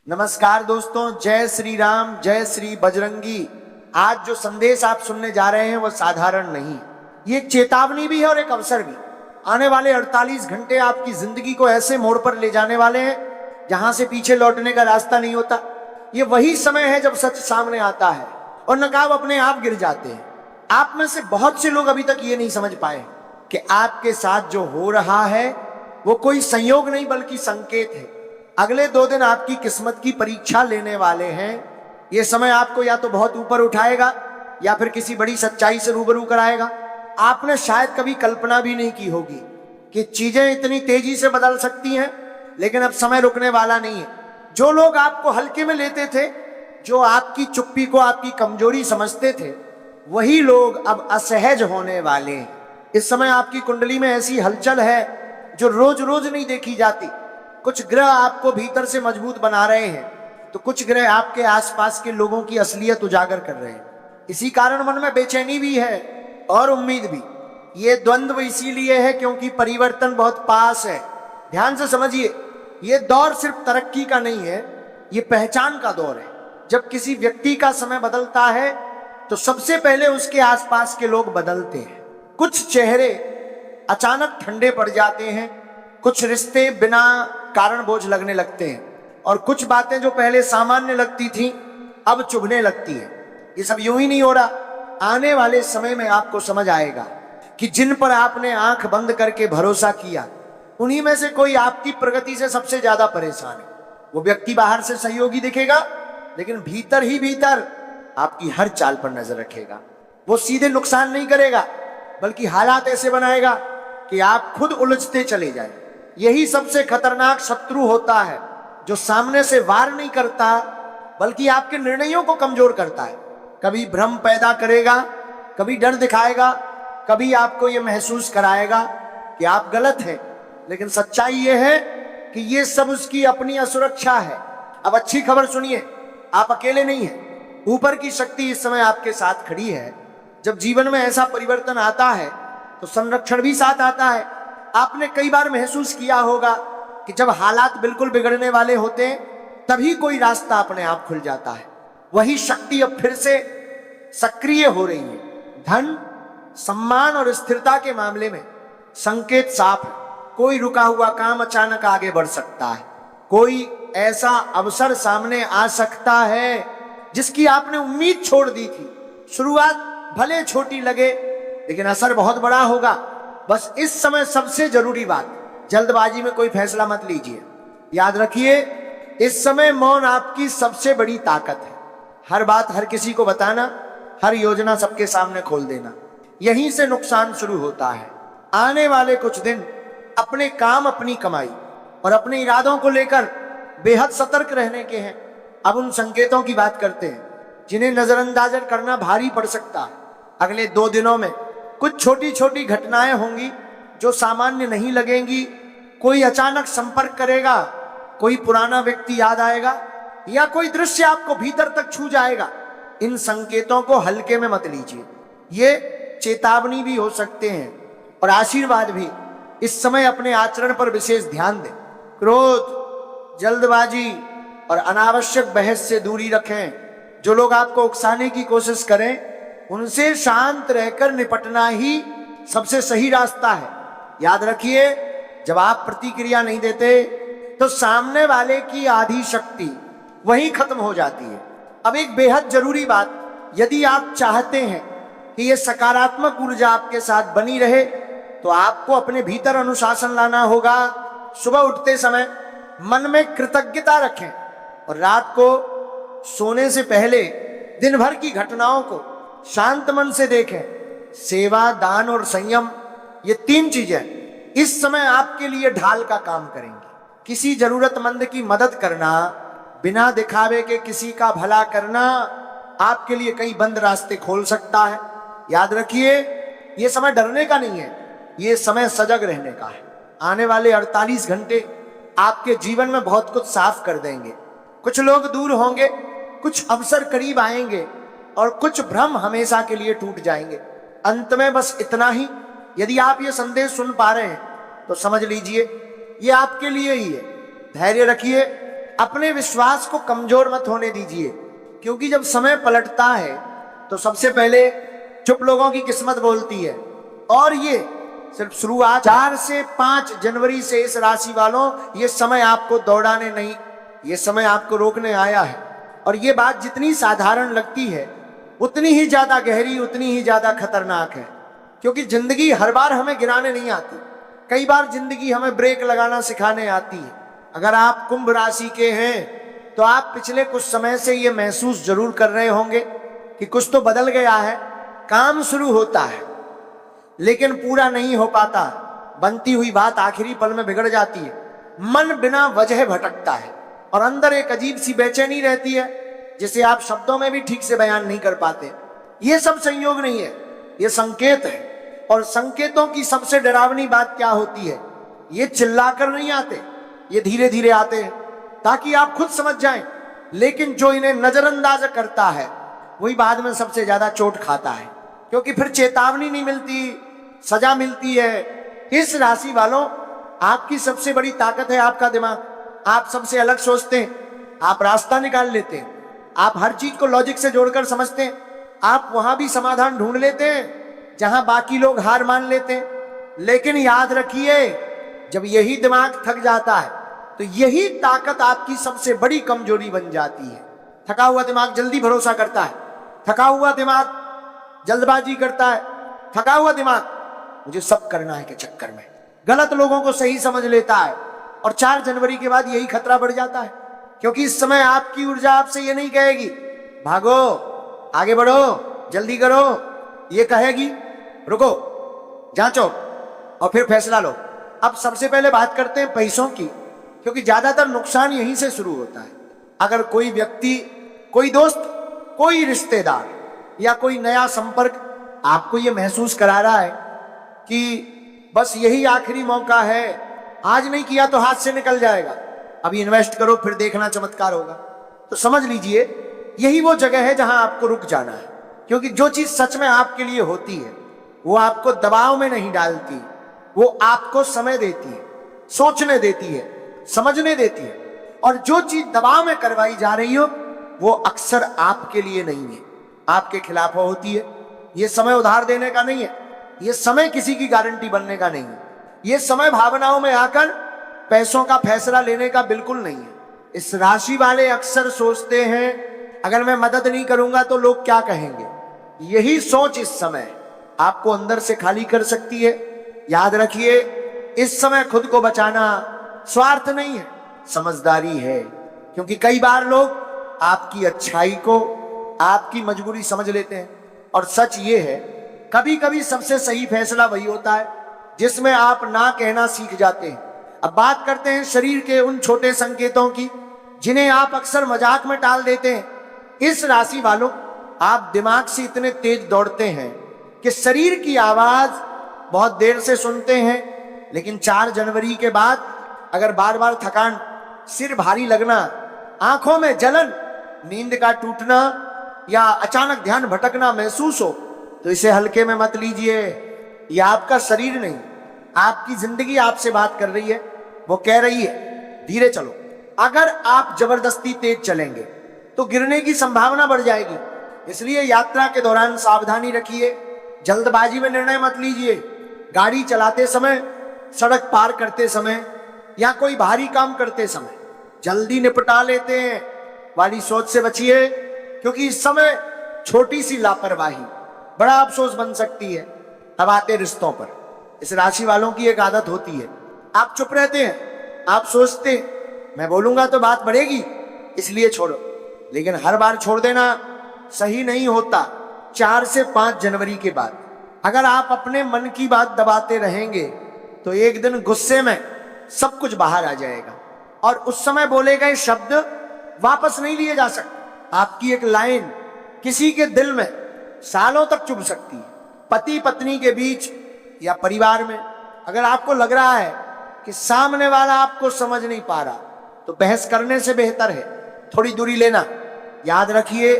नमस्कार दोस्तों, जय श्री राम, जय श्री बजरंगी। आज जो संदेश आप सुनने जा रहे हैं वो साधारण नहीं, ये एक चेतावनी भी है और एक अवसर भी। आने वाले 48 घंटे आपकी जिंदगी को ऐसे मोड़ पर ले जाने वाले हैं जहां से पीछे लौटने का रास्ता नहीं होता। ये वही समय है जब सच सामने आता है और नकाब अपने आप गिर जाते हैं। आप में से बहुत से लोग अभी तक ये नहीं समझ पाए कि आपके साथ जो हो रहा है वो कोई संयोग नहीं बल्कि संकेत है। अगले 2 दिन आपकी किस्मत की परीक्षा लेने वाले हैं। ये समय आपको या तो बहुत ऊपर उठाएगा या फिर किसी बड़ी सच्चाई से रूबरू कराएगा। आपने शायद कभी कल्पना भी नहीं की होगी कि चीजें इतनी तेजी से बदल सकती हैं, लेकिन अब समय रुकने वाला नहीं है। जो लोग आपको हल्के में लेते थे, जो आपकी चुप्पी को आपकी कमजोरी समझते थे, वही लोग अब असहज होने वाले हैं। इस समय आपकी कुंडली में ऐसी हलचल है जो रोज रोज नहीं देखी जाती। कुछ ग्रह आपको भीतर से मजबूत बना रहे हैं तो कुछ ग्रह आपके आसपास के लोगों की असलियत उजागर कर रहे हैं। इसी कारण मन में बेचैनी भी है और उम्मीद भी। ये द्वंद्व इसीलिए है क्योंकि परिवर्तन बहुत पास है। ध्यान से समझिए, ये दौर सिर्फ तरक्की का नहीं है, ये पहचान का दौर है। जब किसी व्यक्ति का समय बदलता है तो सबसे पहले उसके आसपास के लोग बदलते हैं। कुछ चेहरे अचानक ठंडे पड़ जाते हैं, कुछ रिश्ते बिना कारण बोझ लगने लगते हैं और कुछ बातें जो पहले सामान्य लगती थी अब चुभने लगती है। ये सब यूं ही नहीं हो रहा। आने वाले समय में आपको समझ आएगा कि जिन पर आपने आंख बंद करके भरोसा किया, उन्हीं में से कोई आपकी प्रगति से सबसे ज्यादा परेशान है। वो व्यक्ति बाहर से सहयोगी दिखेगा, लेकिन भीतर ही भीतर आपकी हर चाल पर नजर रखेगा। वो सीधे नुकसान नहीं करेगा बल्कि हालात ऐसे बनाएगा कि आप खुद उलझते चले जाए। यही सबसे खतरनाक शत्रु होता है, जो सामने से वार नहीं करता बल्कि आपके निर्णयों को कमजोर करता है। कभी भ्रम पैदा करेगा, कभी डर दिखाएगा, कभी आपको यह महसूस कराएगा कि आप गलत हैं। लेकिन सच्चाई यह है कि यह सब उसकी अपनी असुरक्षा है। अब अच्छी खबर सुनिए, आप अकेले नहीं हैं। ऊपर की शक्ति इस समय आपके साथ खड़ी है। जब जीवन में ऐसा परिवर्तन आता है तो संरक्षण भी साथ आता है। आपने कई बार महसूस किया होगा कि जब हालात बिल्कुल बिगड़ने वाले होते हैं तभी कोई रास्ता अपने आप खुल जाता है। वही शक्ति अब फिर से सक्रिय हो रही है। धन, सम्मान और स्थिरता के मामले में संकेत साफ है। कोई रुका हुआ काम अचानक आगे बढ़ सकता है। कोई ऐसा अवसर सामने आ सकता है जिसकी आपने उम्मीद छोड़ दी थी। शुरुआत भले छोटी लगे लेकिन असर बहुत बड़ा होगा। बस इस समय सबसे जरूरी बात, जल्दबाजी में कोई फैसला मत लीजिए। याद रखिए, इस समय मौन आपकी सबसे बड़ी ताकत है। हर बात हर किसी को बताना, हर योजना सबके सामने खोल देना, यहीं से नुकसान शुरू होता है। आने वाले कुछ दिन अपने काम, अपनी कमाई और अपने इरादों को लेकर बेहद सतर्क रहने के हैं। अब उन संकेतों की बात करते हैं जिन्हें नजरअंदाज करना भारी पड़ सकता है। अगले 2 दिनों में कुछ छोटी छोटी घटनाएं होंगी जो सामान्य नहीं लगेंगी। कोई अचानक संपर्क करेगा, कोई पुराना व्यक्ति याद आएगा या कोई दृश्य आपको भीतर तक छू जाएगा। इन संकेतों को हल्के में मत लीजिए। ये चेतावनी भी हो सकते हैं और आशीर्वाद भी। इस समय अपने आचरण पर विशेष ध्यान दें। क्रोध, जल्दबाजी और अनावश्यक बहस से दूरी रखें। जो लोग आपको उकसाने की कोशिश करें उनसे शांत रहकर निपटना ही सबसे सही रास्ता है। याद रखिए, जब आप प्रतिक्रिया नहीं देते तो सामने वाले की आधी शक्ति वहीं खत्म हो जाती है। अब एक बेहद जरूरी बात, यदि आप चाहते हैं कि यह सकारात्मक ऊर्जा आपके साथ बनी रहे तो आपको अपने भीतर अनुशासन लाना होगा। सुबह उठते समय मन में कृतज्ञता रखें और रात को सोने से पहले दिन भर की घटनाओं को शांत मन से देखें। सेवा, दान और संयम, ये 3 चीजें इस समय आपके लिए ढाल का काम करेंगी। किसी जरूरतमंद की मदद करना, बिना दिखावे के किसी का भला करना आपके लिए कई बंद रास्ते खोल सकता है। याद रखिए, ये समय डरने का नहीं है, ये समय सजग रहने का है। आने वाले 48 घंटे आपके जीवन में बहुत कुछ साफ कर देंगे। कुछ लोग दूर होंगे, कुछ अवसर करीब आएंगे और कुछ भ्रम हमेशा के लिए टूट जाएंगे। अंत में बस इतना ही, यदि आप ये संदेश सुन पा रहे हैं तो समझ लीजिए ये आपके लिए ही है। धैर्य रखिए, अपने विश्वास को कमजोर मत होने दीजिए, क्योंकि जब समय पलटता है तो सबसे पहले चुप लोगों की किस्मत बोलती है। और ये सिर्फ शुरुआत, 4 से 5 जनवरी से इस राशि वालों, ये समय आपको दौड़ाने नहीं, ये समय आपको रोकने आया है। और ये बात जितनी साधारण लगती है उतनी ही ज्यादा गहरी, उतनी ही ज्यादा खतरनाक है, क्योंकि जिंदगी हर बार हमें गिराने नहीं आती, कई बार जिंदगी हमें ब्रेक लगाना सिखाने आती है। अगर आप कुंभ राशि के हैं तो आप पिछले कुछ समय से ये महसूस जरूर कर रहे होंगे कि कुछ तो बदल गया है, काम शुरू होता है लेकिन पूरा नहीं हो पाता, बनती हुई बात आखिरी पल में बिगड़ जाती है, मन बिना वजह भटकता है और अंदर एक अजीब सी बेचैनी रहती है जिसे आप शब्दों में भी ठीक से बयान नहीं कर पाते। ये सब संयोग नहीं है, ये संकेत है। और संकेतों की सबसे डरावनी बात क्या होती है? ये चिल्लाकर नहीं आते, ये धीरे धीरे आते हैं ताकि आप खुद समझ जाएं। लेकिन जो इन्हें नजरअंदाज करता है वही बाद में सबसे ज्यादा चोट खाता है, क्योंकि फिर चेतावनी नहीं मिलती, सजा मिलती है। इस राशि वालों, आपकी सबसे बड़ी ताकत है आपका दिमाग। आप सबसे अलग सोचते हैं, आप रास्ता निकाल लेते हैं, आप हर चीज को लॉजिक से जोड़कर समझते हैं, आप वहां भी समाधान ढूंढ लेते हैं जहां बाकी लोग हार मान लेते हैं। लेकिन याद रखिए, जब यही दिमाग थक जाता है तो यही ताकत आपकी सबसे बड़ी कमजोरी बन जाती है। थका हुआ दिमाग जल्दी भरोसा करता है, थका हुआ दिमाग जल्दबाजी करता है, थका हुआ दिमाग मुझे सब करना है के चक्कर में गलत लोगों को सही समझ लेता है। और 4 जनवरी के बाद यही खतरा बढ़ जाता है, क्योंकि इस समय आपकी ऊर्जा आपसे ये नहीं कहेगी भागो, आगे बढ़ो, जल्दी करो, ये कहेगी रुको, जांचो और फिर फैसला लो। अब सबसे पहले बात करते हैं पैसों की, क्योंकि ज्यादातर नुकसान यहीं से शुरू होता है। अगर कोई व्यक्ति, कोई दोस्त, कोई रिश्तेदार या कोई नया संपर्क आपको ये महसूस करा रहा है कि बस यही आखिरी मौका है, आज नहीं किया तो हाथ से निकल जाएगा, अभी इन्वेस्ट करो फिर देखना चमत्कार होगा, तो समझ लीजिए यही वो जगह है जहां आपको रुक जाना है। क्योंकि जो चीज सच में आपके लिए होती है वो आपको दबाव में नहीं डालती, वो आपको समय देती है, सोचने देती है, समझने देती है। और जो चीज दबाव में करवाई जा रही हो वो अक्सर आपके लिए नहीं है, आपके खिलाफ होती है। ये समय उधार देने का नहीं है, ये समय किसी की गारंटी बनने का नहीं है, ये समय भावनाओं में आकर पैसों का फैसला लेने का बिल्कुल नहीं है। इस राशि वाले अक्सर सोचते हैं अगर मैं मदद नहीं करूंगा तो लोग क्या कहेंगे। यही सोच इस समय आपको अंदर से खाली कर सकती है। याद रखिए, इस समय खुद को बचाना स्वार्थ नहीं है, समझदारी है। क्योंकि कई बार लोग आपकी अच्छाई को आपकी मजबूरी समझ लेते हैं। और सच ये है, कभी कभी सबसे सही फैसला वही होता है जिसमें आप ना कहना सीख जाते हैं। अब बात करते हैं शरीर के उन छोटे संकेतों की जिन्हें आप अक्सर मजाक में टाल देते हैं। इस राशि वालों, आप दिमाग से इतने तेज दौड़ते हैं कि शरीर की आवाज बहुत देर से सुनते हैं, लेकिन 4 जनवरी के बाद अगर बार बार थकान, सिर भारी लगना, आंखों में जलन, नींद का टूटना या अचानक ध्यान भटकना महसूस हो तो इसे हल्के में मत लीजिए। यह आपका शरीर नहीं, आपकी जिंदगी आपसे बात कर रही है। वो कह रही है धीरे चलो। अगर आप जबरदस्ती तेज चलेंगे तो गिरने की संभावना बढ़ जाएगी। इसलिए यात्रा के दौरान सावधानी रखिए, जल्दबाजी में निर्णय मत लीजिए। गाड़ी चलाते समय, सड़क पार करते समय या कोई भारी काम करते समय जल्दी निपटा लेते हैं वाली सोच से बचिए, क्योंकि इस समय छोटी सी लापरवाही बड़ा अफसोस बन सकती है। अब आते रिश्तों पर। इस राशि वालों की एक आदत होती है, आप चुप रहते हैं, आप सोचते मैं बोलूंगा तो बात बढ़ेगी इसलिए छोड़ो, लेकिन हर बार छोड़ देना सही नहीं होता। 4 से 5 जनवरी के बाद अगर आप अपने मन की बात दबाते रहेंगे तो एक दिन गुस्से में सब कुछ बाहर आ जाएगा और उस समय बोले गए शब्द वापस नहीं लिए जा सकते। आपकी एक लाइन किसी के दिल में सालों तक चुभ सकती है। पति पत्नी के बीच या परिवार में अगर आपको लग रहा है कि सामने वाला आपको समझ नहीं पा रहा तो बहस करने से बेहतर है थोड़ी दूरी लेना। याद रखिए,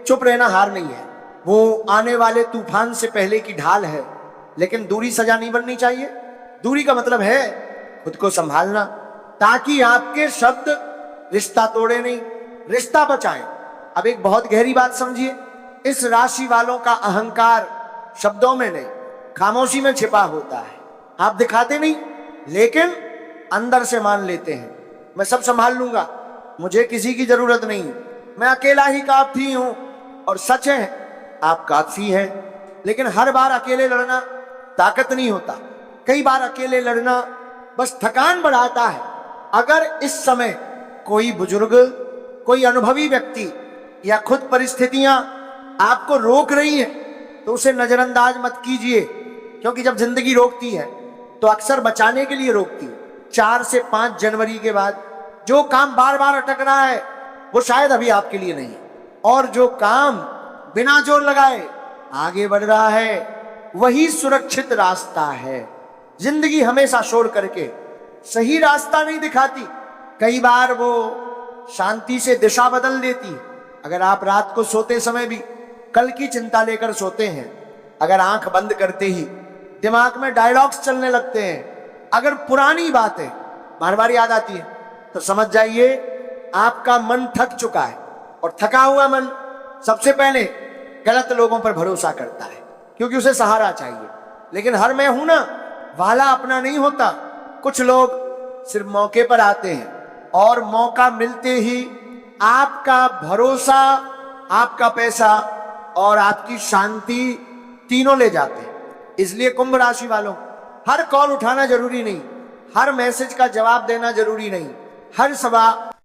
चुप रहना हार नहीं है, वो आने वाले तूफान से पहले की ढाल है। लेकिन दूरी सजा नहीं बननी चाहिए। दूरी का मतलब है खुद को संभालना, ताकि आपके शब्द रिश्ता तोड़े नहीं, रिश्ता बचाएं। अब एक बहुत गहरी बात समझिए, इस राशि वालों का अहंकार शब्दों में नहीं, खामोशी में छिपा होता है। आप दिखाते नहीं, लेकिन अंदर से मान लेते हैं मैं सब संभाल लूंगा, मुझे किसी की जरूरत नहीं, मैं अकेला ही काफी हूं। और सच है, आप काफी हैं, लेकिन हर बार अकेले लड़ना ताकत नहीं होता। कई बार अकेले लड़ना बस थकान बढ़ाता है। अगर इस समय कोई बुजुर्ग, कोई अनुभवी व्यक्ति या खुद परिस्थितियां आपको रोक रही है तो उसे नजरअंदाज मत कीजिए, क्योंकि जब जिंदगी रोकती है तो अक्सर बचाने के लिए रोकती है। 4 से 5 जनवरी के बाद जो काम बार बार अटक रहा है वो शायद अभी आपके लिए नहीं है, और जो काम बिना जोर लगाए आगे बढ़ रहा है वही सुरक्षित रास्ता है। जिंदगी हमेशा शोर करके सही रास्ता नहीं दिखाती, कई बार वो शांति से दिशा बदल देती है। अगर आप रात को सोते समय भी कल की चिंता लेकर सोते हैं, अगर आंख बंद करते ही दिमाग में डायलॉग्स चलने लगते हैं, अगर पुरानी बातें बार बार याद आती है, तो समझ जाइए आपका मन थक चुका है। और थका हुआ मन सबसे पहले गलत लोगों पर भरोसा करता है, क्योंकि उसे सहारा चाहिए। लेकिन हर मैं हूं ना वाला अपना नहीं होता। कुछ लोग सिर्फ मौके पर आते हैं और मौका मिलते ही आपका भरोसा, आपका पैसा और आपकी शांति तीनों ले जाते हैं। इसलिए कुंभ राशि वालों, हर कॉल उठाना जरूरी नहीं, हर मैसेज का जवाब देना जरूरी नहीं, हर सवाल